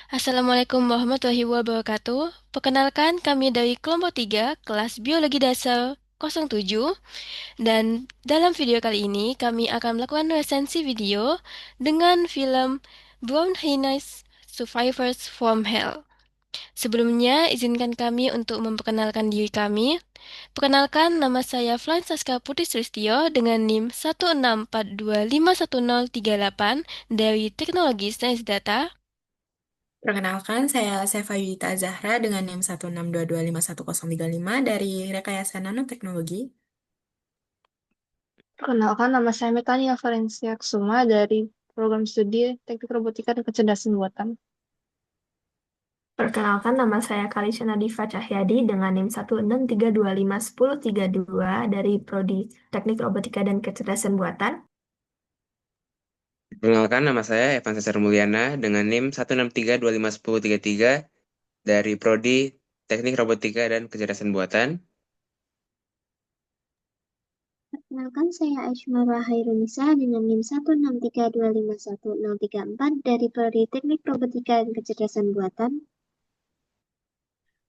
Assalamualaikum warahmatullahi wabarakatuh. Perkenalkan, kami dari kelompok 3, kelas Biologi Dasar 07. Dan dalam video kali ini, kami akan melakukan resensi video dengan film Brown Hyenas Survivors from Hell. Sebelumnya, izinkan kami untuk memperkenalkan diri kami. Perkenalkan, nama saya Flan Saska Putri Sulistyo dengan NIM 164251038 dari Teknologi Sains Data. Perkenalkan, saya Seva Yudita Zahra dengan NIM 162251035 dari Rekayasa Nanoteknologi. Perkenalkan, nama saya Metania Ferencia Kusuma dari Program Studi Teknik Robotika dan Kecerdasan Buatan. Perkenalkan, nama saya Kalisha Nadifa Cahyadi dengan NIM 163251032 dari Prodi Teknik Robotika dan Kecerdasan Buatan. Perkenalkan, nama saya Evan Cesar Mulyana dengan NIM 163251033 dari Prodi Teknik Robotika dan Kecerdasan Buatan. Perkenalkan, saya Aishmara Hairunisa dengan NIM 163251034 dari Prodi Teknik Robotika dan Kecerdasan Buatan.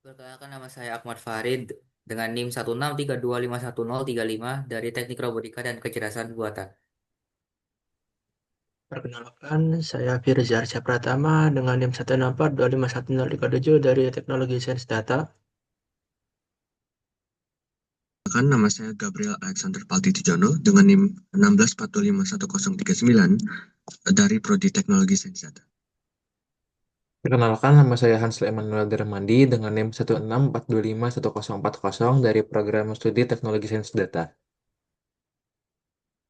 Perkenalkan, nama saya Ahmad Farid dengan NIM 163251035 dari Teknik Robotika dan Kecerdasan Buatan. Perkenalkan, saya Firza Arsyad Pratama dengan NIM 164251037 dari Teknologi Sains Data. Perkenalkan, nama saya Gabriel Alexander Paltitijono dengan NIM 164511039 dari Prodi Teknologi Sains Data. Perkenalkan, nama saya Hans Emanuel Dermandi dengan NIM 164251040 dari Program Studi Teknologi Sains Data.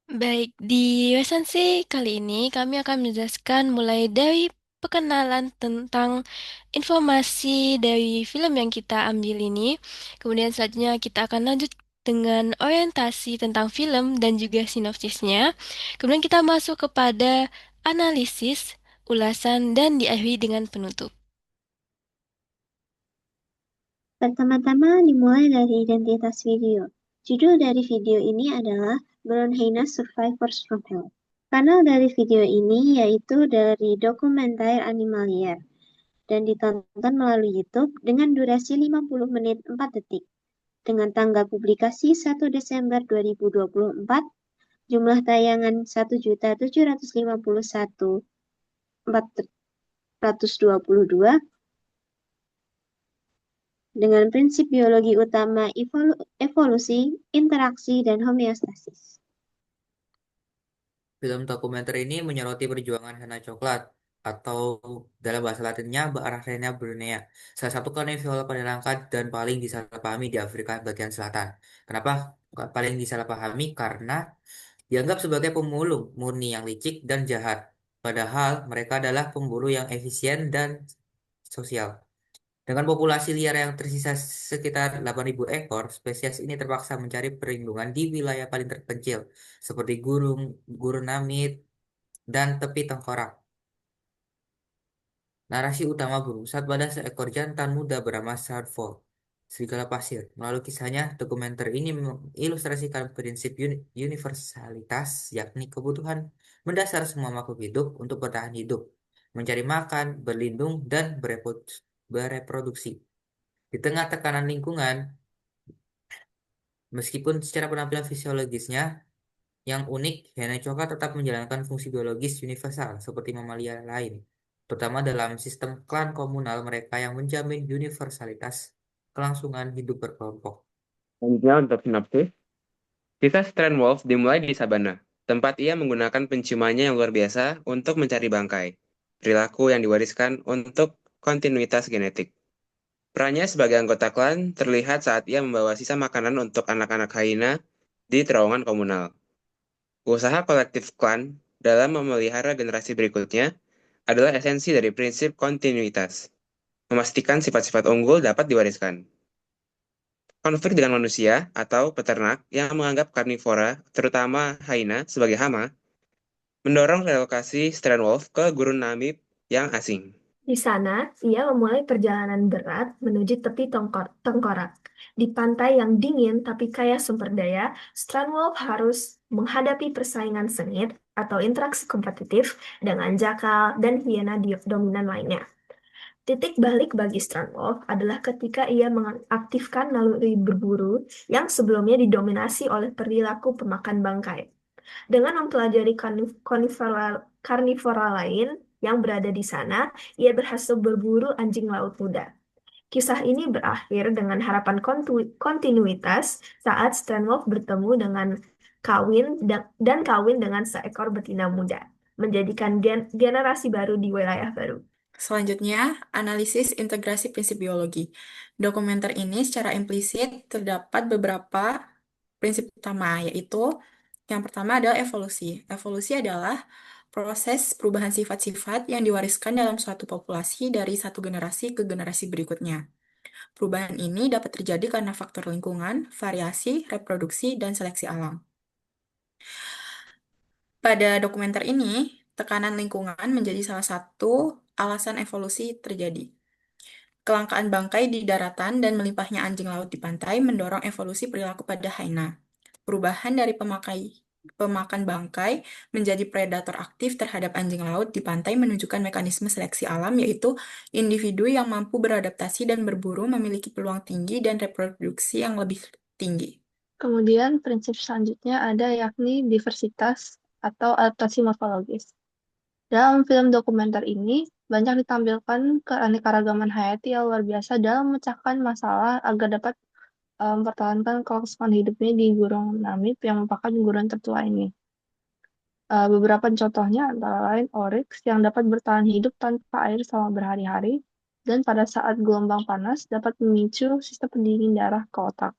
Baik, di resensi kali ini kami akan menjelaskan mulai dari perkenalan tentang informasi dari film yang kita ambil ini. Kemudian selanjutnya kita akan lanjut dengan orientasi tentang film dan juga sinopsisnya. Kemudian kita masuk kepada analisis, ulasan, dan diakhiri dengan penutup. Pertama-tama dimulai dari identitas video. Judul dari video ini adalah Brown Hyenas Survivors from Hell. Kanal dari video ini yaitu dari dokumenter Animalier dan ditonton melalui YouTube dengan durasi 50 menit 4 detik. Dengan tanggal publikasi 1 Desember 2024, jumlah tayangan 1.751.422 dengan prinsip biologi utama evolusi, interaksi, dan homeostasis. Film dokumenter ini menyoroti perjuangan Hana Coklat atau dalam bahasa Latinnya Arachenia brunea, salah satu karnivora paling langka dan paling disalahpahami di Afrika bagian selatan. Kenapa paling disalahpahami? Karena dianggap sebagai pemulung murni yang licik dan jahat. Padahal mereka adalah pemburu yang efisien dan sosial. Dengan populasi liar yang tersisa sekitar 8.000 ekor, spesies ini terpaksa mencari perlindungan di wilayah paling terpencil, seperti gurun namit, dan tepi tengkorak. Narasi utama berpusat pada seekor jantan muda bernama Sarvo, serigala pasir. Melalui kisahnya, dokumenter ini mengilustrasikan prinsip universalitas, yakni kebutuhan mendasar semua makhluk hidup untuk bertahan hidup, mencari makan, berlindung, dan bereproduksi. Di tengah tekanan lingkungan, meskipun secara penampilan fisiologisnya yang unik, Hena coklat tetap menjalankan fungsi biologis universal seperti mamalia lain, terutama dalam sistem klan komunal mereka yang menjamin universalitas kelangsungan hidup berkelompok. Selanjutnya untuk sinopsis. Kisah Strand Wolf dimulai di sabana, tempat ia menggunakan penciumannya yang luar biasa untuk mencari bangkai, perilaku yang diwariskan untuk kontinuitas genetik. Perannya sebagai anggota klan terlihat saat ia membawa sisa makanan untuk anak-anak hyena di terowongan komunal. Usaha kolektif klan dalam memelihara generasi berikutnya adalah esensi dari prinsip kontinuitas, memastikan sifat-sifat unggul dapat diwariskan. Konflik dengan manusia atau peternak yang menganggap karnivora, terutama hyena, sebagai hama, mendorong relokasi Strandwolf ke gurun Namib yang asing. Di sana, ia memulai perjalanan berat menuju tepi tengkorak. Di pantai yang dingin tapi kaya sumber daya, Strandwolf harus menghadapi persaingan sengit atau interaksi kompetitif dengan jakal dan hiena dominan lainnya. Titik balik bagi Stranwolf adalah ketika ia mengaktifkan naluri berburu yang sebelumnya didominasi oleh perilaku pemakan bangkai. Dengan mempelajari karnivora lain yang berada di sana, ia berhasil berburu anjing laut muda. Kisah ini berakhir dengan harapan kontinuitas saat Stranwolf bertemu dengan dan kawin dengan seekor betina muda, menjadikan generasi baru di wilayah baru. Selanjutnya, analisis integrasi prinsip biologi. Dokumenter ini secara implisit terdapat beberapa prinsip utama, yaitu yang pertama adalah evolusi. Evolusi adalah proses perubahan sifat-sifat yang diwariskan dalam suatu populasi dari satu generasi ke generasi berikutnya. Perubahan ini dapat terjadi karena faktor lingkungan, variasi, reproduksi, dan seleksi alam. Pada dokumenter ini, tekanan lingkungan menjadi salah satu alasan evolusi terjadi. Kelangkaan bangkai di daratan dan melimpahnya anjing laut di pantai mendorong evolusi perilaku pada hyena. Perubahan dari pemakan bangkai menjadi predator aktif terhadap anjing laut di pantai menunjukkan mekanisme seleksi alam, yaitu individu yang mampu beradaptasi dan berburu memiliki peluang tinggi dan reproduksi yang lebih tinggi. Kemudian prinsip selanjutnya ada yakni diversitas atau adaptasi morfologis. Dalam film dokumenter ini, banyak ditampilkan keanekaragaman hayati yang luar biasa dalam memecahkan masalah agar dapat mempertahankan kelangsungan hidupnya di Gurun Namib yang merupakan gurun tertua ini. Beberapa contohnya antara lain oryx yang dapat bertahan hidup tanpa air selama berhari-hari, dan pada saat gelombang panas dapat memicu sistem pendingin darah ke otak.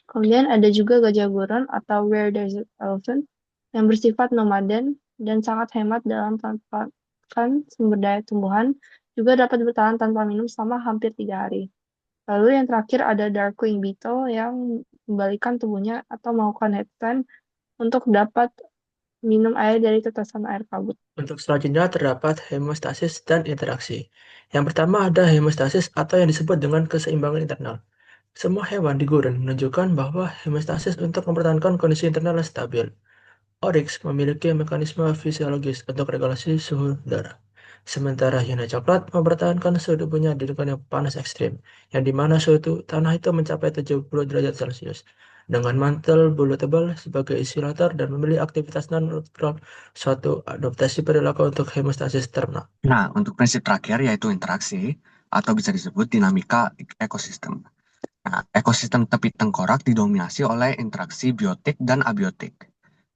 Kemudian ada juga gajah gurun atau rare desert elephant yang bersifat nomaden dan sangat hemat dalam memanfaatkan sumber daya tumbuhan, juga dapat bertahan tanpa minum selama hampir 3 hari. Lalu yang terakhir ada darkwing beetle yang membalikan tubuhnya atau melakukan headstand untuk dapat minum air dari tetesan air kabut. Untuk selanjutnya terdapat hemostasis dan interaksi. Yang pertama ada hemostasis atau yang disebut dengan keseimbangan internal. Semua hewan di gurun menunjukkan bahwa hemostasis untuk mempertahankan kondisi internal yang stabil. Oryx memiliki mekanisme fisiologis untuk regulasi suhu udara. Sementara hiena coklat mempertahankan suhu tubuhnya di lingkungan yang panas ekstrim, yang dimana suhu tanah itu mencapai 70 derajat Celcius. Dengan mantel bulu tebal sebagai isolator dan memilih aktivitas non-natural, suatu adaptasi perilaku untuk hemostasis ternak. Nah, untuk prinsip terakhir yaitu interaksi, atau bisa disebut dinamika ekosistem. Nah, ekosistem tepi tengkorak didominasi oleh interaksi biotik dan abiotik.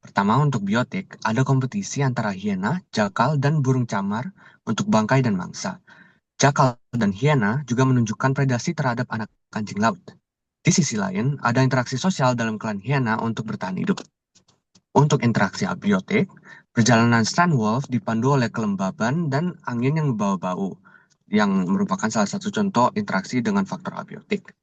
Pertama, untuk biotik, ada kompetisi antara hiena, jakal, dan burung camar untuk bangkai dan mangsa. Jakal dan hiena juga menunjukkan predasi terhadap anak anjing laut. Di sisi lain, ada interaksi sosial dalam klan hiena untuk bertahan hidup. Untuk interaksi abiotik, perjalanan Stranwolf dipandu oleh kelembaban dan angin yang membawa bau, yang merupakan salah satu contoh interaksi dengan faktor abiotik.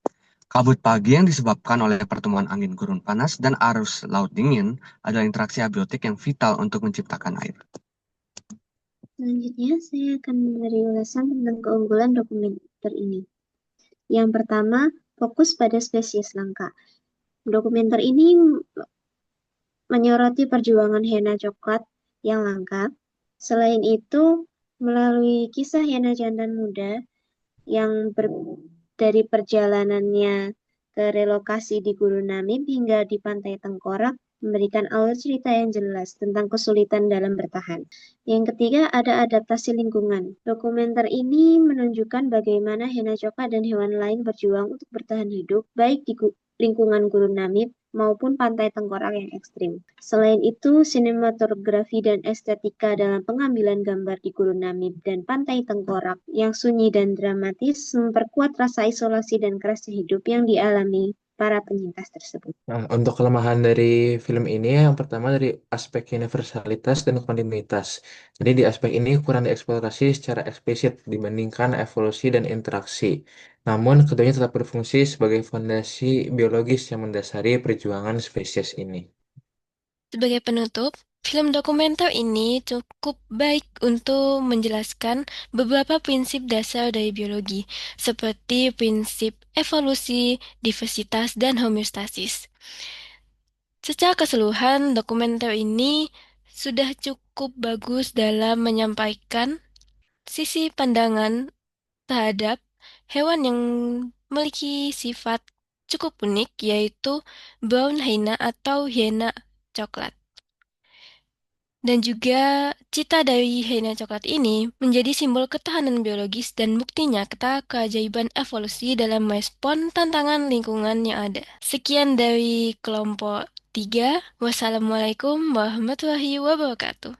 Kabut pagi yang disebabkan oleh pertemuan angin gurun panas dan arus laut dingin adalah interaksi abiotik yang vital untuk menciptakan air. Selanjutnya, saya akan memberi ulasan tentang keunggulan dokumenter ini. Yang pertama, fokus pada spesies langka. Dokumenter ini menyoroti perjuangan hiena coklat yang langka. Selain itu, melalui kisah hiena jantan muda yang dari perjalanannya ke relokasi di Gurun Namib hingga di Pantai Tengkorak, memberikan alur cerita yang jelas tentang kesulitan dalam bertahan. Yang ketiga, ada adaptasi lingkungan. Dokumenter ini menunjukkan bagaimana hiena coklat dan hewan lain berjuang untuk bertahan hidup, baik di lingkungan Gurun Namib maupun pantai tengkorak yang ekstrim. Selain itu, sinematografi dan estetika dalam pengambilan gambar di Gurun Namib dan pantai tengkorak yang sunyi dan dramatis memperkuat rasa isolasi dan kerasnya hidup yang dialami para penyintas tersebut. Nah, untuk kelemahan dari film ini yang pertama dari aspek universalitas dan kontinuitas. Jadi di aspek ini kurang dieksplorasi secara eksplisit dibandingkan evolusi dan interaksi. Namun keduanya tetap berfungsi sebagai fondasi biologis yang mendasari perjuangan spesies ini. Sebagai penutup, film dokumenter ini cukup baik untuk menjelaskan beberapa prinsip dasar dari biologi, seperti prinsip evolusi, diversitas, dan homeostasis. Secara keseluruhan, dokumenter ini sudah cukup bagus dalam menyampaikan sisi pandangan terhadap hewan yang memiliki sifat cukup unik, yaitu brown hyena atau hyena coklat. Dan juga cita dari hyena coklat ini menjadi simbol ketahanan biologis dan bukti nyata keajaiban evolusi dalam merespon tantangan lingkungan yang ada. Sekian dari kelompok 3. Wassalamualaikum warahmatullahi wabarakatuh.